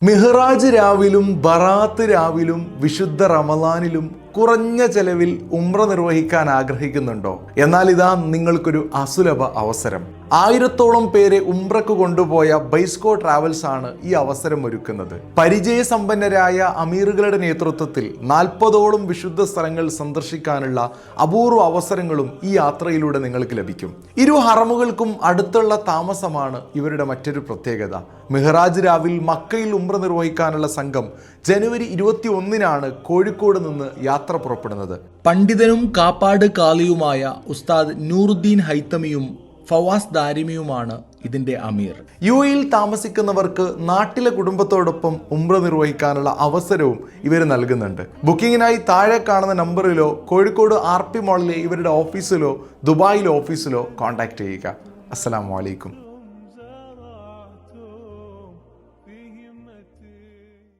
മിഹ്റാജ് രാവിലും ബറാത്ത് രാവിലും വിശുദ്ധ റമദാനിലും കുറഞ്ഞ ചെലവിൽ ഉംറ നിർവഹിക്കാൻ ആഗ്രഹിക്കുന്നുണ്ടോ? എന്നാൽ ഇതാ നിങ്ങൾക്കൊരു അസുലഭ അവസരം. 1000-ഓളം പേരെ ഉംറക്ക് കൊണ്ടുപോയ ബൈസ്കോ ട്രാവൽസ് ആണ് ഈ അവസരം ഒരുക്കുന്നത്. പരിചയസമ്പന്നരായ അമീറുകളുടെ നേതൃത്വത്തിൽ 40ഓളം വിശുദ്ധ സ്ഥലങ്ങൾ സന്ദർശിക്കാനുള്ള അപൂർവ അവസരങ്ങളും ഈ യാത്രയിലൂടെ നിങ്ങൾക്ക് ലഭിക്കും. ഇരു ഹറമുകൾക്കും അടുത്തുള്ള താമസമാണ് ഇവരുടെ മറ്റൊരു പ്രത്യേകത. മിഹ്റാജ് രാവിൽ മക്കയിൽ ഉംറ നിർവഹിക്കാനുള്ള സംഘം ജനുവരി 21-നാണ് കോഴിക്കോട് നിന്ന് യാത്ര പുറപ്പെടുന്നത്. പണ്ഡിതനും കാപ്പാട് കാളിയുമായ ഉസ്താദ് നൂറുദ്ദീൻ ഹൈത്തമിയും ഫവാസ് ദാരിമിയുമാണ് ഇതിന്റെ അമീർ. യുഎഇയിൽ താമസിക്കുന്നവർക്ക് നാട്ടിലെ കുടുംബത്തോടൊപ്പം ഉംറ നിർവഹിക്കാനുള്ള അവസരവും ഇവർ നൽകുന്നുണ്ട്. ബുക്കിങ്ങിനായി താഴെ കാണുന്ന നമ്പറിലോ കോഴിക്കോട് RP മാളിലെ ഇവരുടെ ഓഫീസിലോ ദുബായിലെ ഓഫീസിലോ കോൺടാക്ട് ചെയ്യുക. അസ്സലാമു അലൈക്കും.